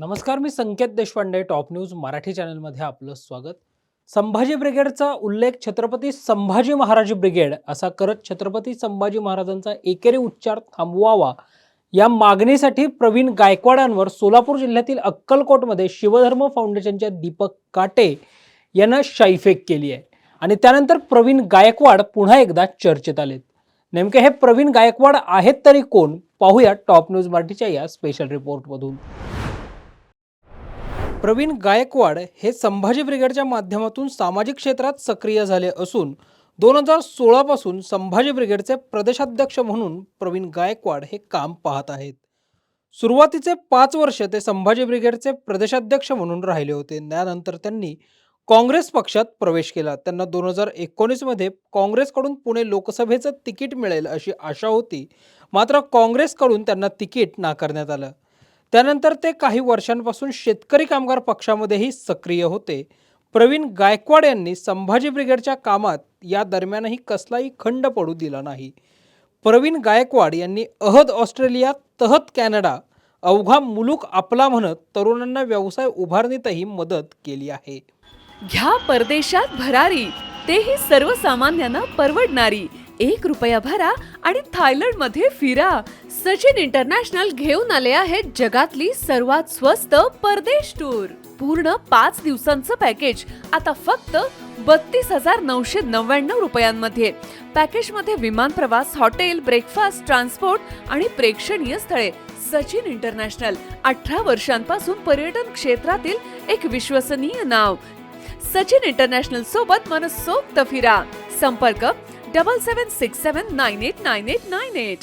नमस्कार, मी संकेत Deshpande. Top news Marathi चॅनलमध्ये आपलं स्वागत. संभाजी ब्रिगेडचा उल्लेख छत्रपती संभाजी महाराज ब्रिगेड असा करत छत्रपती संभाजी महाराजांचा एकेरी उच्चार थांबवावा या मागणीसाठी प्रवीण गायकवाडांवर सोलापूर जिल्ह्यातील अक्कलकोटमध्ये शिवधर्म फाउंडेशनच्या दीपक काटे यानं शाईफेक केली आहे. आणि त्यानंतर प्रवीण गायकवाड पुन्हा एकदा चर्चेत आलेत. नेमके हे प्रवीण गायकवाड आहेत तरी कोण, पाहूया टॉप न्यूज मराठीच्या या स्पेशल रिपोर्टमधून. प्रवीण गायकवाड हे संभाजी ब्रिगेडच्या माध्यमातून सामाजिक क्षेत्रात सक्रिय झाले असून 2016 पासून संभाजी ब्रिगेडचे प्रदेशाध्यक्ष म्हणून प्रवीण गायकवाड हे काम पाहत आहेत. सुरुवातीचे 5 वर्ष ते संभाजी ब्रिगेडचे प्रदेशाध्यक्ष म्हणून राहिले होते. त्यानंतर त्यांनी काँग्रेस पक्षात प्रवेश केला. त्यांना 2019 मध्ये काँग्रेसकडून पुणे लोकसभेचं तिकीट मिळेल अशी आशा होती, मात्र काँग्रेसकडून त्यांना तिकीट नाकारण्यात आलं. त्यानंतर ते काही वर्षांपासून शेतकरी कामगार पक्षामध्येही सक्रिय होते. प्रवीण गायकवाड यांनी संभाजी ब्रिगेडच्या कामात या दरम्यानही कसलाही खंड पडू दिला नाही. प्रवीण गायकवाड यांनी अहद ऑस्ट्रेलिया, तहत कॅनडा, अवघा मुलूक आपला म्हणत तरुणांना व्यवसाय उभारणीतही मदत केली आहे. घ्या परदेशात भरारी, तेही सर्वसामान्यांना परवडणारी. 1 रुपया भरा आणि थायलंडमध्ये फिरा. सचिन इंटरनॅशनल घेऊन आले आहेत जगातली सर्वात स्वस्त परदेश टूर. पूर्ण 5 दिवसांचं पॅकेज आता फक्त 32,999 रुपयांमध्ये. पॅकेजमध्ये विमान प्रवास, हॉटेल, ब्रेकफास्ट, ट्रान्सपोर्ट आणि प्रेक्षणीय स्थळे. सचिन इंटरनॅशनल 18 वर्षांपासून पर्यटन क्षेत्रातील एक विश्वसनीय नाव. सचिन इंटरनॅशनल सोबत मनसोक्त फिरा. संपर्क 7767989898.